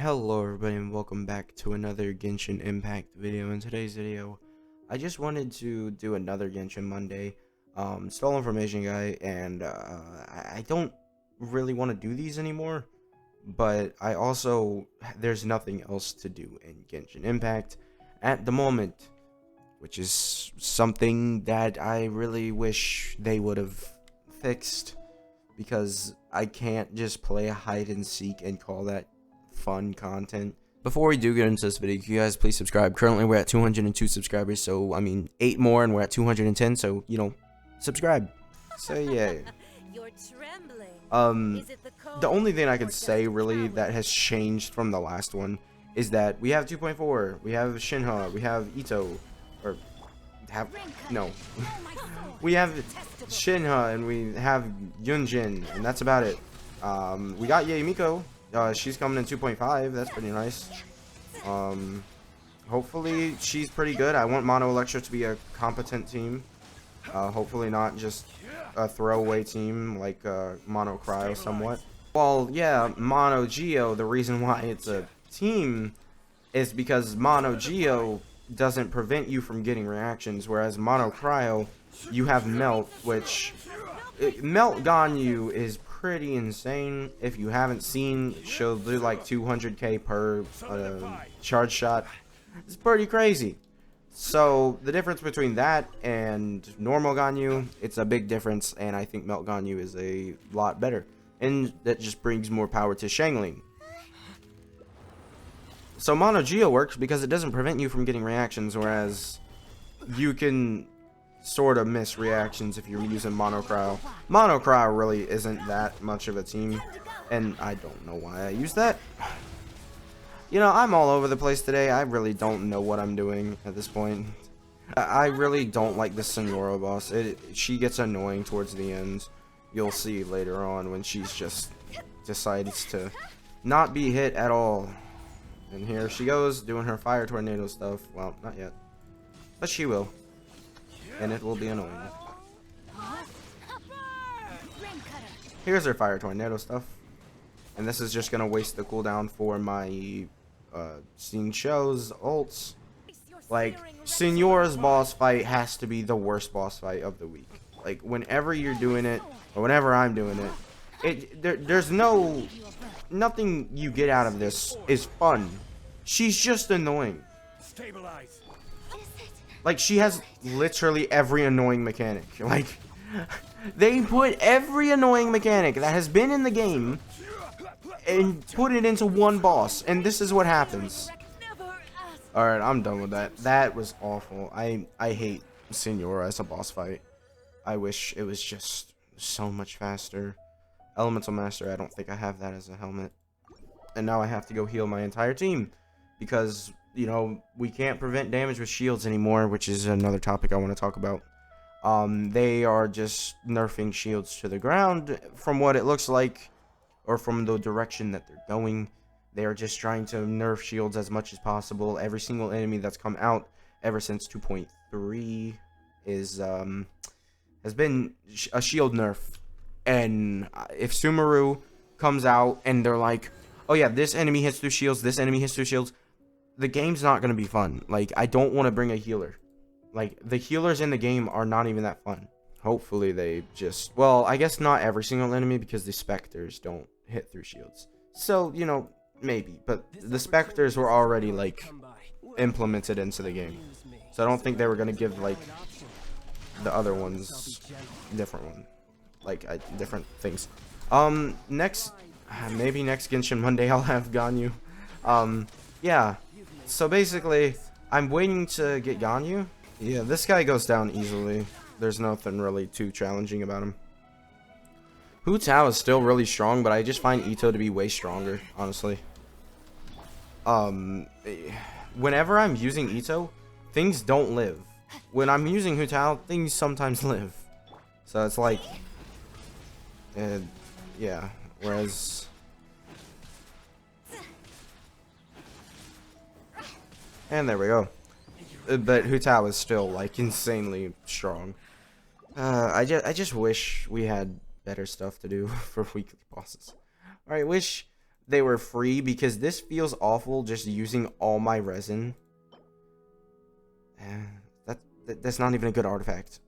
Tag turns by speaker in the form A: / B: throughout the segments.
A: Hello everybody and welcome back to another Genshin Impact video. In today's video, I just wanted to do another Genshin Monday. Stole information guy, and I don't really want to do these anymore, but there's nothing else to do in Genshin Impact at the moment, which is something that I really wish they would have fixed, because I can't just play hide and seek and call that fun content. Before we do get into this video, can you guys please subscribe? Currently we're at 202 subscribers, so I mean 8 more and we're at 210, so subscribe. So yeah.
B: You're trembling.
A: The only thing I could say really that has changed from the last one is that we have 2.4, we have Shinha, we have Ito, or have no. We have Shinha and we have Yunjin, and that's about it. We got Yaemiko. She's coming in 2.5. That's pretty nice. Hopefully she's pretty good. I want Mono Electra to be a competent team. Hopefully not just a throwaway team like Mono Cryo somewhat. Well, yeah, Mono Geo, the reason why it's a team is because Mono Geo doesn't prevent you from getting reactions, whereas Mono Cryo, you have Melt, which Melt Ganyu is pretty insane. If you haven't seen, she'll do like 200k per charge shot. It's pretty crazy. So the difference between that and normal Ganyu, it's a big difference, and I think Melt Ganyu is a lot better, and that just brings more power to Shangling. So Mono Geo works because it doesn't prevent you from getting reactions, whereas you can sort of miss reactions if you're using Mono Cryo. Mono Cryo really isn't that much of a team, and I don't know why I use that. I'm all over the place today. I really don't know what I'm doing at this point. I really don't like the Senora boss. She gets annoying towards the end. You'll see later on when she's just decides to not be hit at all. And here she goes doing her fire tornado stuff. Well, not yet, but she will. And it will be annoying. Here's her fire tornado stuff, and this is just gonna waste the cooldown for my scene shows ults. Like, Senora's boss fight has to be the worst boss fight of the week. Like, whenever you're doing it, or whenever I'm doing it, there's nothing you get out of this is fun. She's just annoying.
C: Stabilize.
A: Like, she has literally every annoying mechanic. Like, they put every annoying mechanic that has been in the game and put it into one boss, and this is what happens. Alright, I'm done with that. That was awful. I hate Senora as a boss fight. I wish it was just so much faster. Elemental Master, I don't think I have that as a helmet. And now I have to go heal my entire team, because we can't prevent damage with shields anymore, which is another topic I want to talk about. They are just nerfing shields to the ground from what it looks like, or from the direction that they're going. They are just trying to nerf shields as much as possible. Every single enemy that's come out ever since 2.3 has been a shield nerf. And if Sumeru comes out and they're like, oh yeah, this enemy hits through shields, this enemy hits through shields, the game's not going to be fun. Like, I don't want to bring a healer. Like, the healers in the game are not even that fun. Hopefully they just, well, I guess not every single enemy, because the Spectres don't hit through shields. So, maybe. But the Spectres were already, like, implemented into the game. So I don't think they were going to give, like, the other ones different things. Maybe next Genshin Monday I'll have Ganyu. Yeah. So basically, I'm waiting to get Ganyu. Yeah, this guy goes down easily. There's nothing really too challenging about him. Hu Tao is still really strong, but I just find Ito to be way stronger, honestly. Whenever I'm using Ito, things don't live. When I'm using Hu Tao, things sometimes live. So it's like, yeah. Whereas, and there we go. But Hu Tao is still, like, insanely strong. I just wish we had better stuff to do for weekly bosses. Alright, wish they were free, because this feels awful just using all my resin. That's not even a good artifact.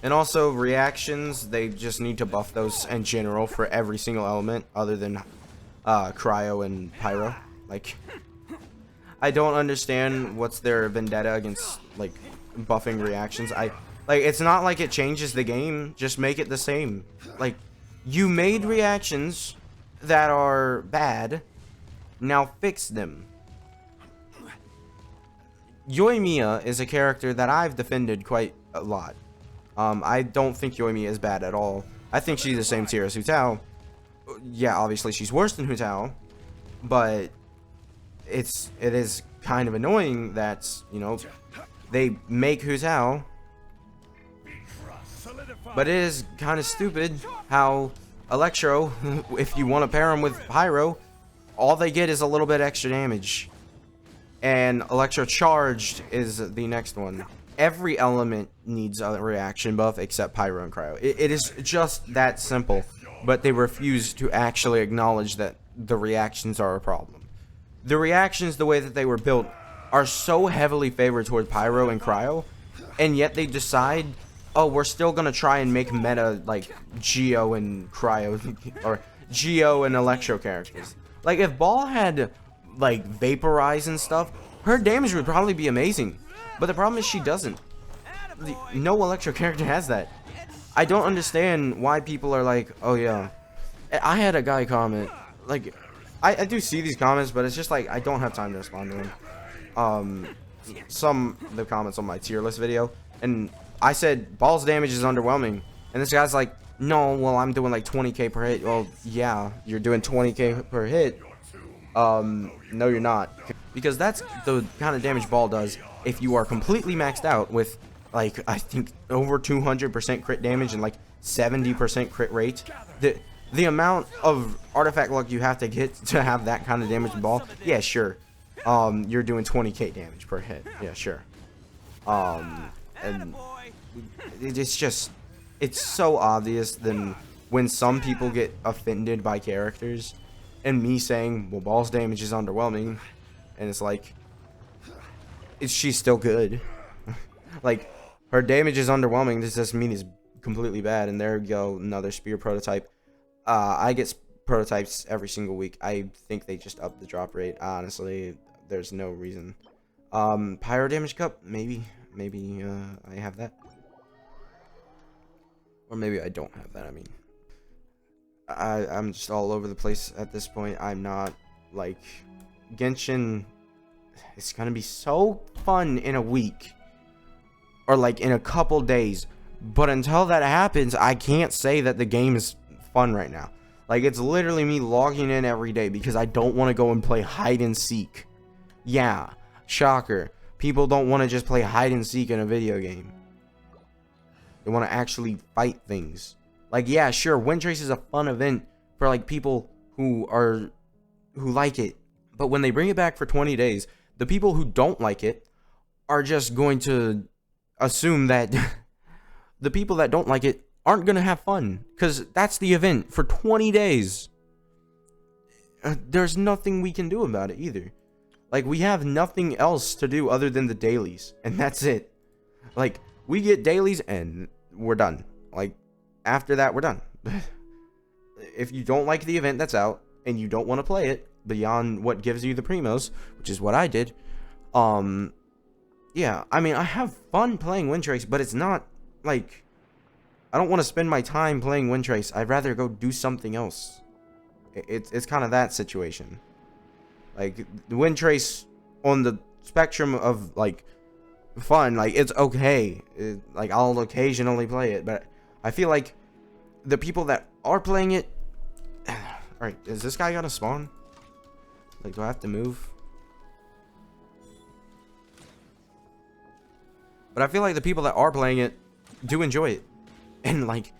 A: And also reactions, they just need to buff those in general for every single element other than cryo and pyro. Like, I don't understand what's their vendetta against like buffing reactions. It's not like it changes the game, just make it the same. Like, you made reactions that are bad, now fix them. Yoimiya is a character that I've defended quite a lot. I don't think Yoimiya is bad at all. I think she's the same tier as Hu Tao. Yeah, obviously she's worse than Hu Tao, but it is kind of annoying that, you know, they make Hu Tao, but it is kind of stupid how Electro, if you want to pair him with Pyro, all they get is a little bit extra damage. And Electro Charged is the next one. Every element needs a reaction buff except Pyro and Cryo. It is just that simple. But they refuse to actually acknowledge that the reactions are a problem. The reactions, the way that they were built, are so heavily favored toward Pyro and Cryo, and yet they decide, oh, we're still gonna try and make meta like Geo and Cryo, or Geo and Electro characters. Like, if Ball had like Vaporize and stuff, her damage would probably be amazing. But the problem is she doesn't. No Electro character has that. I don't understand why people are like, oh yeah. I had a guy comment, like, I do see these comments, but it's just like, I don't have time to respond to them. Some of the comments on my tier list video, and I said, Ball's damage is underwhelming. And this guy's like, no, well, I'm doing like 20k per hit. Well, yeah, you're doing 20k per hit. No, you're not. Because that's the kind of damage Ball does if you are completely maxed out with, like, I think over 200% crit damage and like 70% crit rate. The amount of artifact luck you have to get to have that kind of damage Ball, yeah, sure. You're doing 20k damage per hit. Yeah, sure. And it's just, it's so obvious then when some people get offended by characters, and me saying, well, Ball's damage is underwhelming, and it's like, she's still good. Like, her damage is underwhelming, this doesn't mean it's completely bad. And there we go, another spear prototype. I get prototypes every single week. I think they just up the drop rate, honestly. There's no reason. Pyro damage cup, maybe I have that, or maybe I don't have that. I mean, I'm just all over the place at this point. I'm not, like, Genshin, it's gonna be so fun in a week, or like in a couple days, but until that happens, I can't say that the game is fun right now. Like, it's literally me logging in every day because I don't want to go and play hide and seek. Yeah, shocker. People don't want to just play hide and seek in a video game. They want to actually fight things. Like, yeah, sure, Wind Trace is a fun event for like people who like it. But when they bring it back for 20 days, the people who don't like it are just going to assume that the people that don't like it aren't going to have fun, because that's the event for 20 days. There's nothing we can do about it either. Like, we have nothing else to do other than the dailies, and that's it. Like, we get dailies and we're done. Like, after that, we're done. If you don't like the event that's out and you don't want to play it beyond what gives you the primos, which is what I did, yeah, I mean, I have fun playing Wind Trace, but it's not like, I don't want to spend my time playing Wind Trace. I'd rather go do something else. It's kind of that situation. Like, the Wind Trace on the spectrum of like fun, like, it's okay. Like, I'll occasionally play it, but I feel like the people that are playing it. Alright, is this guy gonna spawn? Like, do I have to move? But I feel like the people that are playing it do enjoy it. And, like,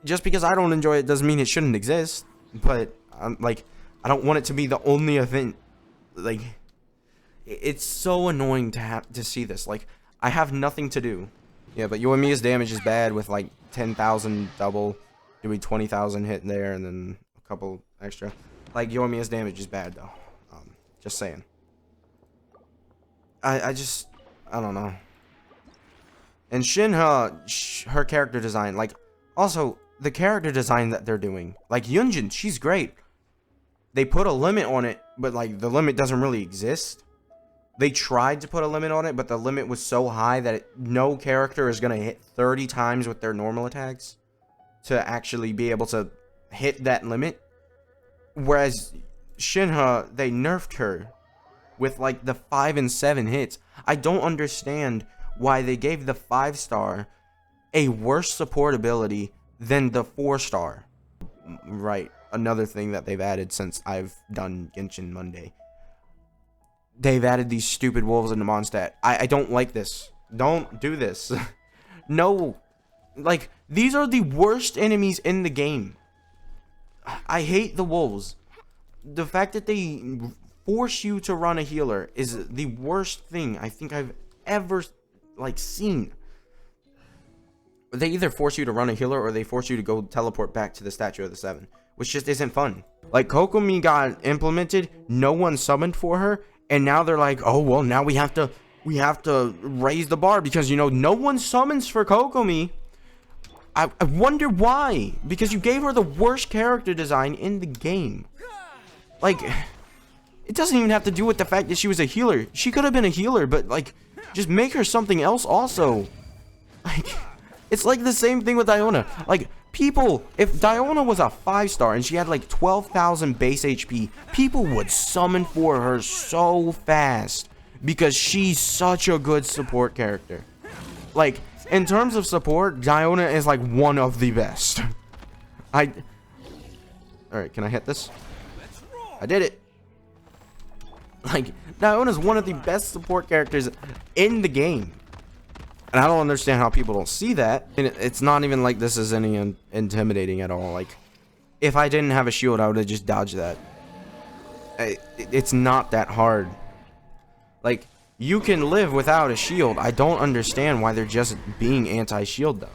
A: just because I don't enjoy it doesn't mean it shouldn't exist. But, like, I don't want it to be the only event. Like, it's so annoying to have to see this. Like, I have nothing to do. Yeah, but Yoimiya's damage is bad with, like, 10,000 double, doing 20,000 hit there, and then a couple extra. Like, Yoimiya's damage is bad, though. Just saying. I don't know. And Shinha, her character design, like, also, the character design that they're doing. Like, Yunjin, she's great. They put a limit on it, but, like, the limit doesn't really exist. They tried to put a limit on it, but the limit was so high that no character is going to hit 30 times with their normal attacks to actually be able to hit that limit. Whereas Shinha, they nerfed her with like the 5 and 7 hits. I don't understand why they gave the 5-star a worse support ability than the 4-star. Right, another thing that they've added since I've done Genshin Monday. They've added these stupid wolves into Mondstadt. I don't like this. Don't do this. No. Like, these are the worst enemies in the game. I hate the wolves. The fact that they force you to run a healer is the worst thing I think I've ever, like, seen. They either force you to run a healer or they force you to go teleport back to the Statue of the Seven, which just isn't fun. Like, Kokomi got implemented, no one summoned for her, and now they're like, oh, well, now we have to raise the bar because, you know, no one summons for Kokomi. I wonder why. Because you gave her the worst character design in the game. Like, it doesn't even have to do with the fact that she was a healer. She could have been a healer, but, like, just make her something else also. Like, it's like the same thing with Diona. Like, people, if Diona was a 5-star and she had, like, 12,000 base HP, people would summon for her so fast because she's such a good support character. Like, in terms of support, Diona is like one of the best. Alright, can I hit this? I did it. Like, Diona is one of the best support characters in the game. And I don't understand how people don't see that. And it's not even like this is any intimidating at all. Like, if I didn't have a shield, I would have just dodged that. It's not that hard. Like, you can live without a shield. I don't understand why they're just being anti-shield, though.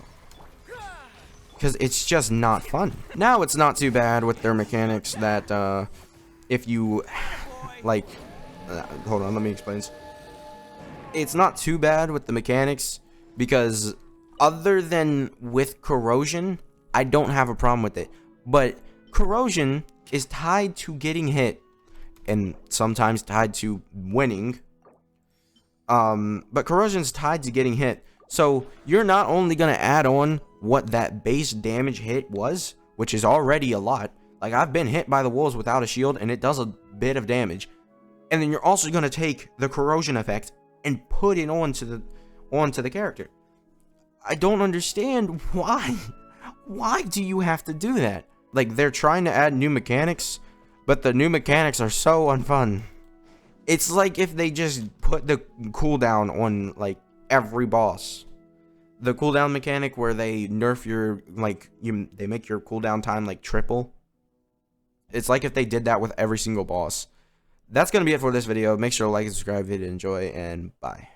A: Because it's just not fun. Now it's not too bad with their mechanics that, if you, like, hold on, let me explain this. It's not too bad with the mechanics because other than with corrosion, I don't have a problem with it. But corrosion is tied to getting hit and sometimes tied to winning. But corrosion's tied to getting hit. So you're not only going to add on what that base damage hit was, which is already a lot. Like, I've been hit by the wolves without a shield and it does a bit of damage. And then you're also going to take the corrosion effect and put it onto the character. I don't understand why. Why do you have to do that? Like, they're trying to add new mechanics, but the new mechanics are so unfun. It's like if they just put the cooldown on, like, every boss. The cooldown mechanic where they nerf your, like, they make your cooldown time, like, triple. It's like if they did that with every single boss. That's going to be it for this video. Make sure to like and subscribe if you did enjoy, and bye.